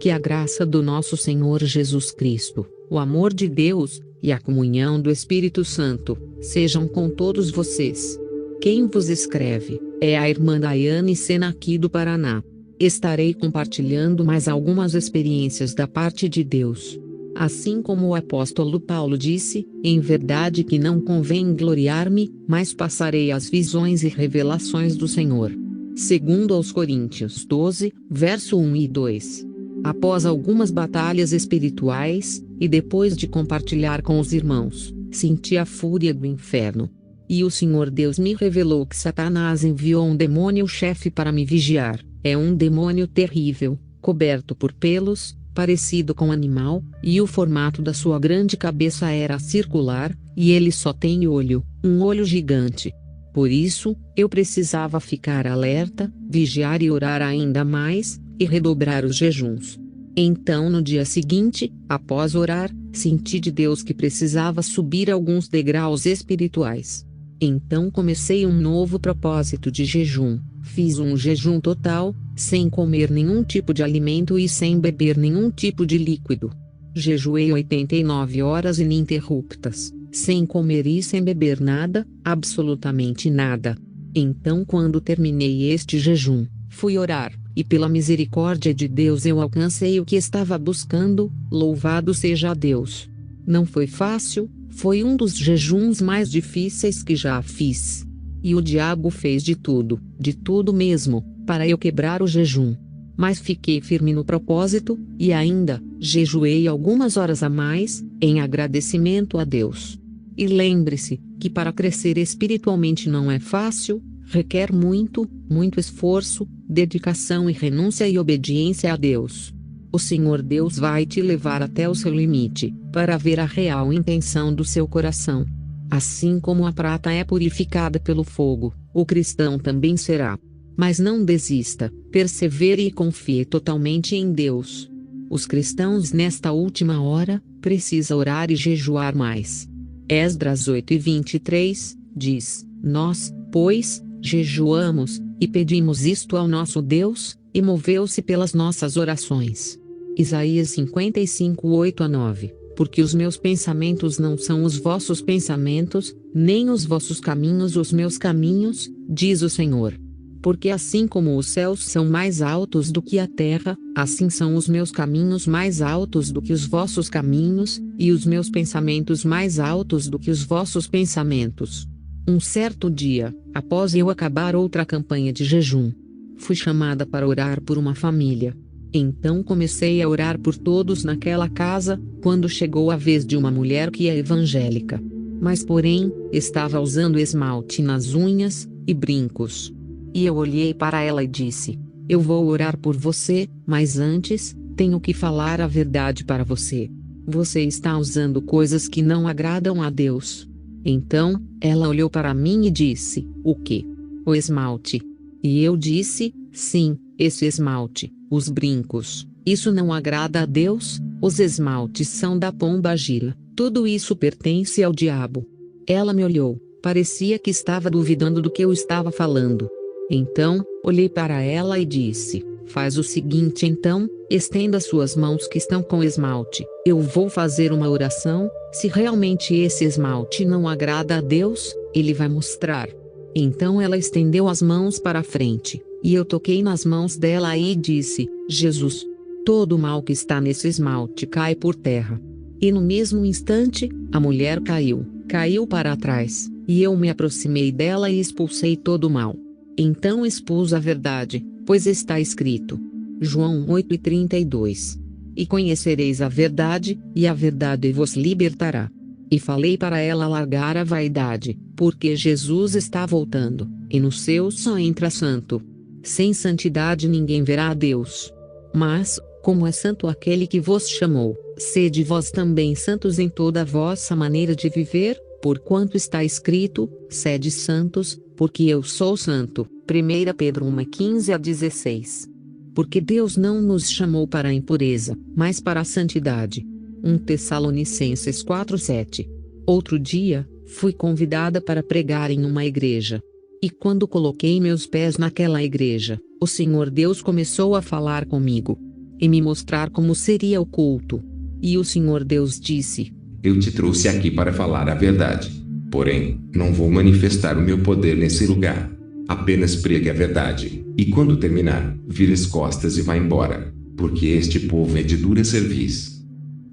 Que a graça do nosso Senhor Jesus Cristo, o amor de Deus, e a comunhão do Espírito Santo, sejam com todos vocês. Quem vos escreve, é a irmã Daiane Sena aqui do Paraná. Estarei compartilhando mais algumas experiências da parte de Deus. Assim como o apóstolo Paulo disse, em verdade que não convém gloriar-me, mas passarei as visões e revelações do Senhor. Segundo aos Coríntios 12, verso 1 e 2. Após algumas batalhas espirituais, e depois de compartilhar com os irmãos, senti a fúria do inferno. E o Senhor Deus me revelou que Satanás enviou um demônio-chefe para me vigiar. É um demônio terrível, coberto por pelos, parecido com animal, e o formato da sua grande cabeça era circular, e ele só tem olho, um olho gigante. Por isso, eu precisava ficar alerta, vigiar e orar ainda mais, e redobrar os jejuns. Então no dia seguinte, após orar, senti de Deus que precisava subir alguns degraus espirituais. Então comecei um novo propósito de jejum. Fiz um jejum total, sem comer nenhum tipo de alimento e sem beber nenhum tipo de líquido. Jejuei 89 horas ininterruptas, sem comer e sem beber nada, absolutamente nada. Então quando terminei este jejum, fui orar, e pela misericórdia de Deus eu alcancei o que estava buscando, louvado seja Deus. Não foi fácil, foi um dos jejuns mais difíceis que já fiz. E o diabo fez de tudo mesmo, para eu quebrar o jejum. Mas fiquei firme no propósito, e ainda, jejuei algumas horas a mais, em agradecimento a Deus. E lembre-se, que para crescer espiritualmente não é fácil, requer muito esforço, dedicação e renúncia e obediência a Deus. O Senhor Deus vai te levar até o seu limite, para ver a real intenção do seu coração. Assim como a prata é purificada pelo fogo, o cristão também será. Mas não desista, persevere e confie totalmente em Deus. Os cristãos nesta última hora, precisam orar e jejuar mais. Esdras 8:23, diz, nós, pois, jejuamos, e pedimos isto ao nosso Deus, e moveu-se pelas nossas orações. Isaías 55:8-9. Porque os meus pensamentos não são os vossos pensamentos, nem os vossos caminhos os meus caminhos, diz o Senhor. Porque assim como os céus são mais altos do que a terra, assim são os meus caminhos mais altos do que os vossos caminhos, e os meus pensamentos mais altos do que os vossos pensamentos. Um certo dia, após eu acabar outra campanha de jejum, fui chamada para orar por uma família. Então comecei a orar por todos naquela casa, quando chegou a vez de uma mulher que é evangélica. Mas porém, estava usando esmalte nas unhas, e brincos. E eu olhei para ela e disse, eu vou orar por você, mas antes, tenho que falar a verdade para você. Você está usando coisas que não agradam a Deus. Então, ela olhou para mim e disse, o quê? O esmalte. E eu disse, sim, esse esmalte, os brincos, isso não agrada a Deus, os esmaltes são da pomba gira, tudo isso pertence ao diabo. Ela me olhou, parecia que estava duvidando do que eu estava falando. Então, olhei para ela e disse, faz o seguinte então, estenda suas mãos que estão com esmalte, eu vou fazer uma oração, se realmente esse esmalte não agrada a Deus, ele vai mostrar. Então ela estendeu as mãos para a frente, e eu toquei nas mãos dela e disse, Jesus, todo o mal que está nesse esmalte cai por terra. E no mesmo instante, a mulher caiu para trás, e eu me aproximei dela e expulsei todo o mal. Então expus a verdade, pois está escrito. João 8:32. E conhecereis a verdade, e a verdade vos libertará. E falei para ela largar a vaidade, porque Jesus está voltando, e no céu só entra santo. Sem santidade ninguém verá a Deus. Mas, como é santo aquele que vos chamou, sede vós também santos em toda a vossa maneira de viver, porquanto está escrito, sede santos, porque eu sou santo. 1 Pedro 1:15-16. Porque Deus não nos chamou para a impureza, mas para a santidade. 1 Tessalonicenses 4:7. Outro dia, fui convidada para pregar em uma igreja. E quando coloquei meus pés naquela igreja, o Senhor Deus começou a falar comigo. e me mostrar como seria o culto. E o Senhor Deus disse: Eu te trouxe aqui para falar a verdade. Porém, não vou manifestar o meu poder nesse lugar. Apenas pregue a verdade, e quando terminar, vire as costas e vá embora, porque este povo é de dura cerviz.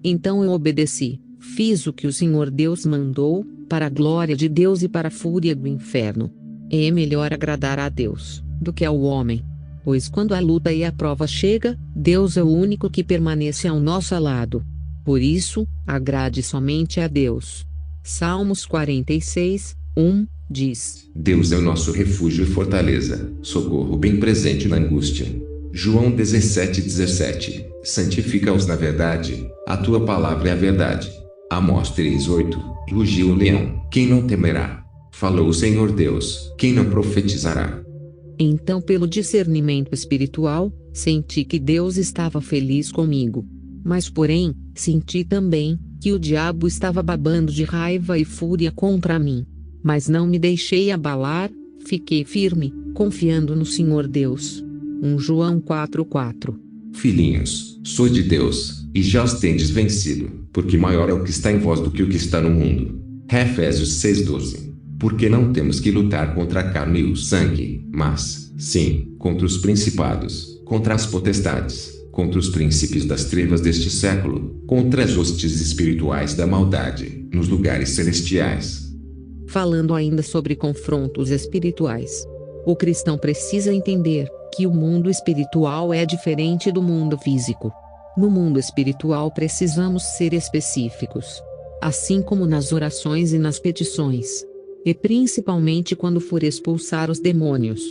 Então eu obedeci, fiz o que o Senhor Deus mandou, para a glória de Deus e para a fúria do inferno. É melhor agradar a Deus do que ao homem. Pois quando a luta e a prova chega, Deus é o único que permanece ao nosso lado. Por isso, agrade somente a Deus. Salmos 46, 1, diz: Deus é o nosso refúgio e fortaleza, socorro bem presente na angústia. João 17:17. Santifica-os na verdade, a tua palavra é a verdade. Amós 3:8. Rugiu o leão, quem não temerá? Falou o Senhor Deus, quem não profetizará? Então, pelo discernimento espiritual, senti que Deus estava feliz comigo. Mas porém, senti também que o diabo estava babando de raiva e fúria contra mim. Mas não me deixei abalar, fiquei firme, confiando no Senhor Deus. 1 João 4:4. Filhinhos, sou de Deus, e já os tendes vencido, porque maior é o que está em vós do que o que está no mundo. Efésios 6:12. Porque não temos que lutar contra a carne e o sangue, mas, sim, contra os principados, contra as potestades, contra os príncipes das trevas deste século, contra as hostes espirituais da maldade, nos lugares celestiais. Falando ainda sobre confrontos espirituais. O cristão precisa entender que o mundo espiritual é diferente do mundo físico. No mundo espiritual precisamos ser específicos. Assim como nas orações e nas petições. E principalmente quando for expulsar os demônios.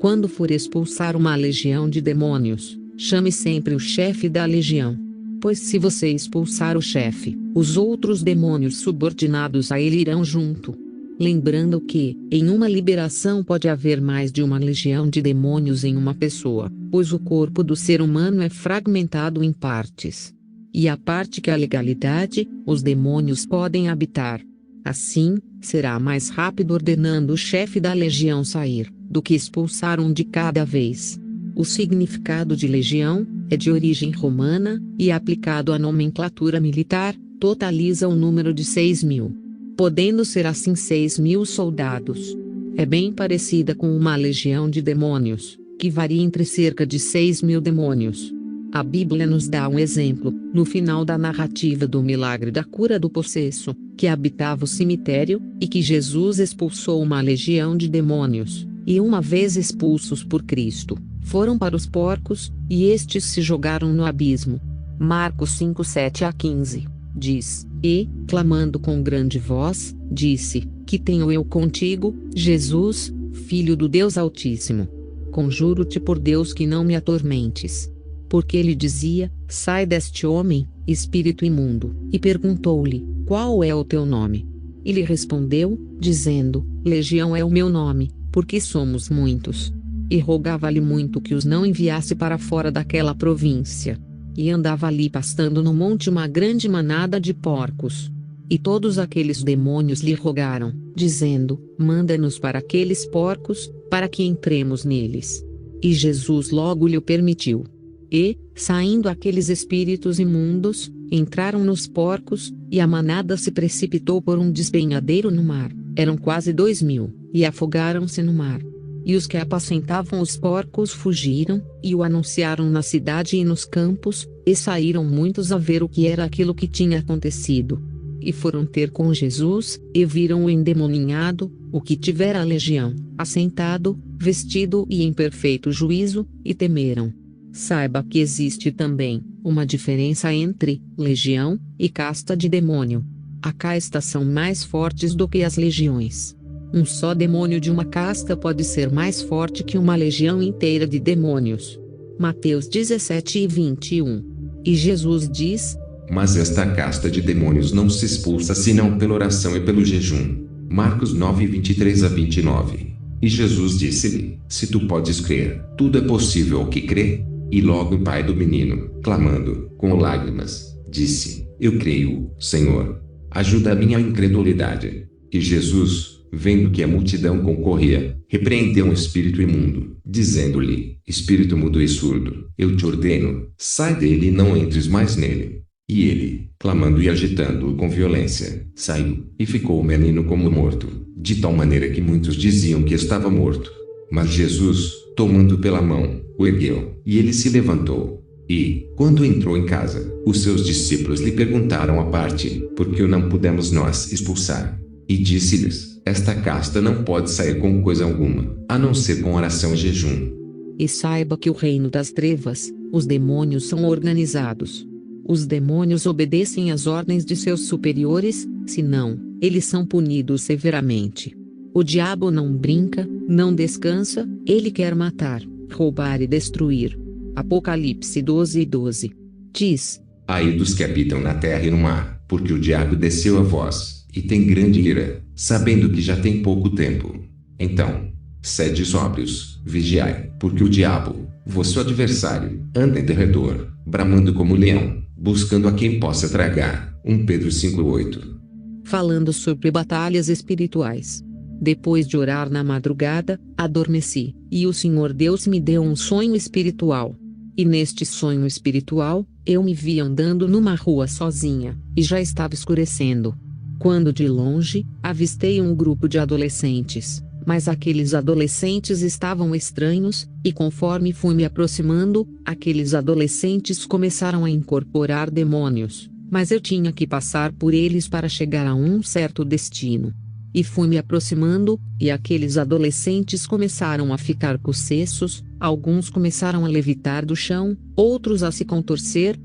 Quando for expulsar uma legião de demônios, chame sempre o chefe da legião. Pois se você expulsar o chefe, os outros demônios subordinados a ele irão junto. Lembrando que, em uma liberação pode haver mais de uma legião de demônios em uma pessoa, pois o corpo do ser humano é fragmentado em partes. E a parte que a legalidade, os demônios podem habitar. Assim, será mais rápido ordenando o chefe da legião sair, do que expulsar um de cada vez. O significado de legião é de origem romana, e aplicado à nomenclatura militar, totaliza o número de 6.000. Podendo ser assim 6.000 soldados. É bem parecida com uma legião de demônios, que varia entre cerca de 6.000 demônios. A Bíblia nos dá um exemplo, no final da narrativa do milagre da cura do possesso, que habitava o cemitério, e que Jesus expulsou uma legião de demônios, e uma vez expulsos por Cristo, foram para os porcos, e estes se jogaram no abismo. Marcos 5:7-15, diz, e, clamando com grande voz, disse, que tenho eu contigo, Jesus, Filho do Deus Altíssimo? Conjuro-te por Deus que não me atormentes. Porque ele dizia, sai deste homem, espírito imundo, e perguntou-lhe, qual é o teu nome? E lhe respondeu, dizendo, Legião é o meu nome, porque somos muitos. E rogava-lhe muito que os não enviasse para fora daquela província. E andava ali pastando no monte uma grande manada de porcos. E todos aqueles demônios lhe rogaram, dizendo, manda-nos para aqueles porcos, para que entremos neles. E Jesus logo lhe o permitiu. E, saindo aqueles espíritos imundos, entraram nos porcos, e a manada se precipitou por um despenhadeiro no mar. Eram quase 2.000, e afogaram-se no mar. E os que apacentavam os porcos fugiram, e o anunciaram na cidade e nos campos, e saíram muitos a ver o que era aquilo que tinha acontecido. E foram ter com Jesus, e viram o endemoninhado, o que tivera a legião, assentado, vestido e em perfeito juízo, e temeram. Saiba que existe também uma diferença entre legião e casta de demônio. A castas são mais fortes do que as legiões. Um só demônio de uma casta pode ser mais forte que uma legião inteira de demônios. Mateus 17:21. E Jesus diz: mas esta casta de demônios não se expulsa senão pela oração e pelo jejum. Marcos 9:23-29. E Jesus disse-lhe, se tu podes crer, tudo é possível ao que crê. E logo o pai do menino, clamando, com lágrimas, disse, eu creio, Senhor. Ajuda a minha incredulidade. E Jesus, vendo que a multidão concorria, repreendeu um espírito imundo, dizendo-lhe: Espírito mudo e surdo, eu te ordeno, sai dele e não entres mais nele. E ele, clamando e agitando-o com violência, saiu, e ficou o menino como morto, de tal maneira que muitos diziam que estava morto. Mas Jesus, tomando pela mão, o ergueu, e ele se levantou. E, quando entrou em casa, os seus discípulos lhe perguntaram à parte: por que o não pudemos nós expulsar? E disse-lhes: esta casta não pode sair com coisa alguma, a não ser com oração e jejum. E saiba que o reino das trevas, os demônios são organizados. Os demônios obedecem às ordens de seus superiores, senão, eles são punidos severamente. O diabo não brinca, não descansa, ele quer matar, roubar e destruir. Apocalipse 12:12. Diz: Ai dos que habitam na terra e no mar, porque o diabo desceu a vós, e tem grande ira, sabendo que já tem pouco tempo. Então, sede sóbrios, vigiai, porque o diabo, vosso adversário, anda em derredor, bramando como leão, buscando a quem possa tragar. 1 Pedro 5:8. Falando sobre batalhas espirituais. Depois de orar na madrugada, adormeci, e o Senhor Deus me deu um sonho espiritual. E neste sonho espiritual, eu me vi andando numa rua sozinha, e já estava escurecendo. Quando de longe, avistei um grupo de adolescentes, mas aqueles adolescentes estavam estranhos, e conforme fui me aproximando, aqueles adolescentes começaram a incorporar demônios, mas eu tinha que passar por eles para chegar a um certo destino. E fui me aproximando, e aqueles adolescentes começaram a ficar possessos, alguns começaram a levitar do chão, outros a se contorcer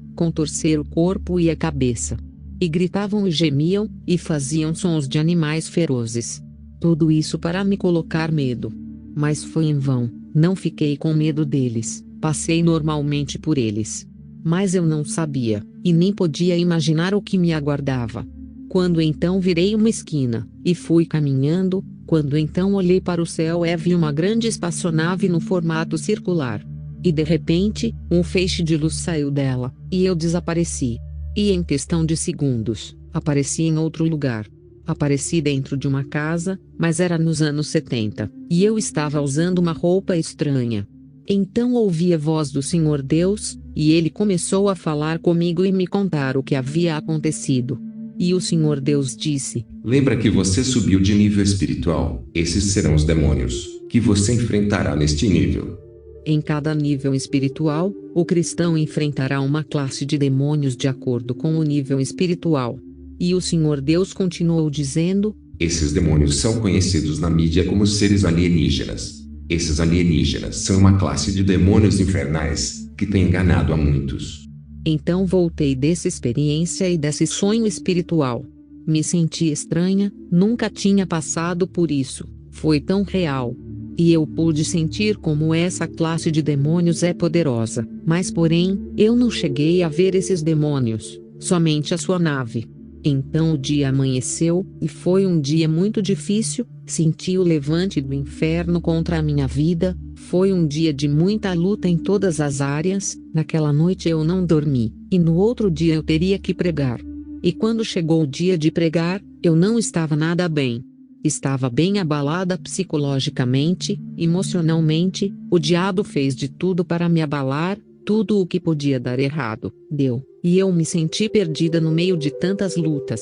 o corpo e a cabeça. E gritavam e gemiam, e faziam sons de animais ferozes. Tudo isso para me colocar medo. Mas foi em vão, não fiquei com medo deles, passei normalmente por eles. Mas eu não sabia, e nem podia imaginar o que me aguardava. Quando então virei uma esquina, e fui caminhando, quando então olhei para o céu e vi uma grande espaçonave no formato circular. E de repente, um feixe de luz saiu dela, e eu desapareci. E em questão de segundos, apareci em outro lugar. Apareci dentro de uma casa, mas era nos anos 70, e eu estava usando uma roupa estranha. Então ouvi a voz do Senhor Deus, e ele começou a falar comigo e me contar o que havia acontecido. E o Senhor Deus disse: lembra que você subiu de nível espiritual, esses serão os demônios, que você enfrentará neste nível. Em cada nível espiritual, o cristão enfrentará uma classe de demônios de acordo com o nível espiritual. E o Senhor Deus continuou dizendo: esses demônios são conhecidos na mídia como seres alienígenas. Esses alienígenas são uma classe de demônios infernais, que tem enganado a muitos. Então voltei dessa experiência e desse sonho espiritual. Me senti estranha, nunca tinha passado por isso, foi tão real. E eu pude sentir como essa classe de demônios é poderosa, mas porém, eu não cheguei a ver esses demônios, somente a sua nave. Então o dia amanheceu, e foi um dia muito difícil, senti o levante do inferno contra a minha vida, foi um dia de muita luta em todas as áreas. Naquela noite eu não dormi, e no outro dia eu teria que pregar. E quando chegou o dia de pregar, eu não estava nada bem. Estava bem abalada psicologicamente, emocionalmente, o diabo fez de tudo para me abalar, tudo o que podia dar errado, deu, e eu me senti perdida no meio de tantas lutas.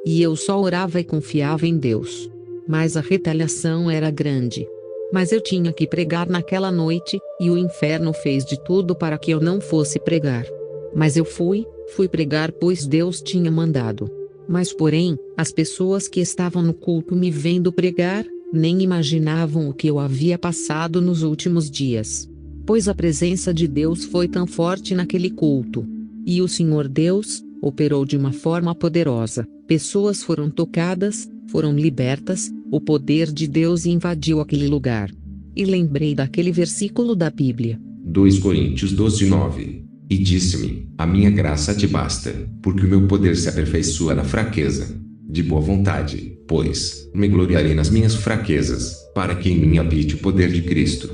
E eu só orava e confiava em Deus. Mas a retaliação era grande. Mas eu tinha que pregar naquela noite, e o inferno fez de tudo para que eu não fosse pregar. Mas eu fui pregar pois Deus tinha mandado. Mas porém, as pessoas que estavam no culto me vendo pregar, nem imaginavam o que eu havia passado nos últimos dias. Pois a presença de Deus foi tão forte naquele culto. E o Senhor Deus operou de uma forma poderosa, pessoas foram tocadas, foram libertas, o poder de Deus invadiu aquele lugar. E lembrei daquele versículo da Bíblia. 2 Coríntios 12:9. E disse-me: a minha graça te basta, porque o meu poder se aperfeiçoa na fraqueza. De boa vontade, pois, me gloriarei nas minhas fraquezas, para que em mim habite o poder de Cristo.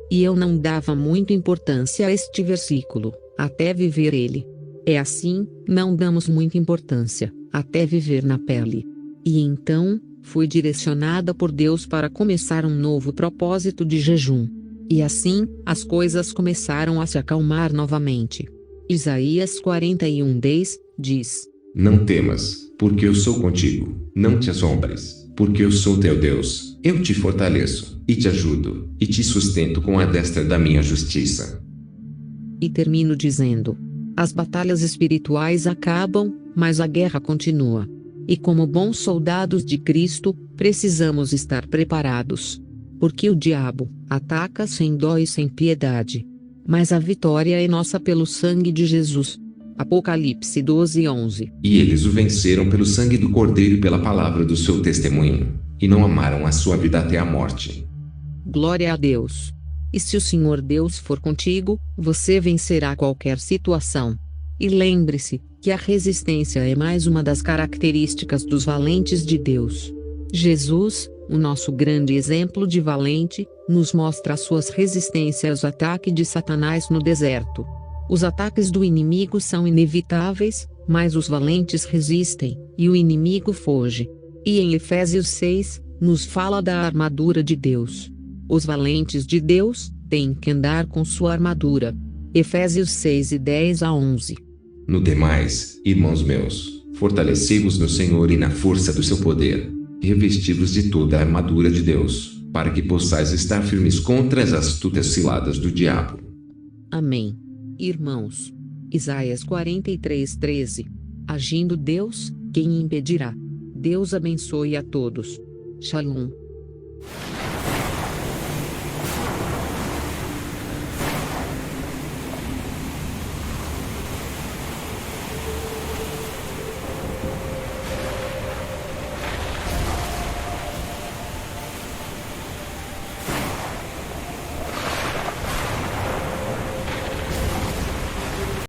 E eu não dava muita importância a este versículo, até viver ele. É assim, não damos muita importância, até viver na pele. E então, Fui direcionada por Deus para começar um novo propósito de jejum. E assim, as coisas começaram a se acalmar novamente. Isaías 41:10 diz: Não temas, porque eu sou contigo. Não te assombres, porque eu sou teu Deus. Eu te fortaleço, e te ajudo, e te sustento com a destra da minha justiça. E termino dizendo: as batalhas espirituais acabam, mas a guerra continua. E como bons soldados de Cristo, precisamos estar preparados. Porque o diabo ataca sem dó e sem piedade. Mas a vitória é nossa pelo sangue de Jesus. Apocalipse 12:11. E eles o venceram pelo sangue do Cordeiro e pela palavra do seu testemunho, e não amaram a sua vida até a morte. Glória a Deus. E se o Senhor Deus for contigo, você vencerá qualquer situação. E lembre-se, que a resistência é mais uma das características dos valentes de Deus. Jesus, o nosso grande exemplo de valente, nos mostra as suas resistências ao ataque de Satanás no deserto. Os ataques do inimigo são inevitáveis, mas os valentes resistem, e o inimigo foge. E em Efésios 6, nos fala da armadura de Deus. Os valentes de Deus têm que andar com sua armadura. Efésios 6:10-11. No demais, irmãos meus, fortalecei-vos no Senhor e na força do seu poder. Revesti-vos de toda a armadura de Deus, para que possais estar firmes contra as astutas ciladas do diabo. Amém. Irmãos. Isaías 43:13. Agindo Deus, quem impedirá? Deus abençoe a todos. Shalom.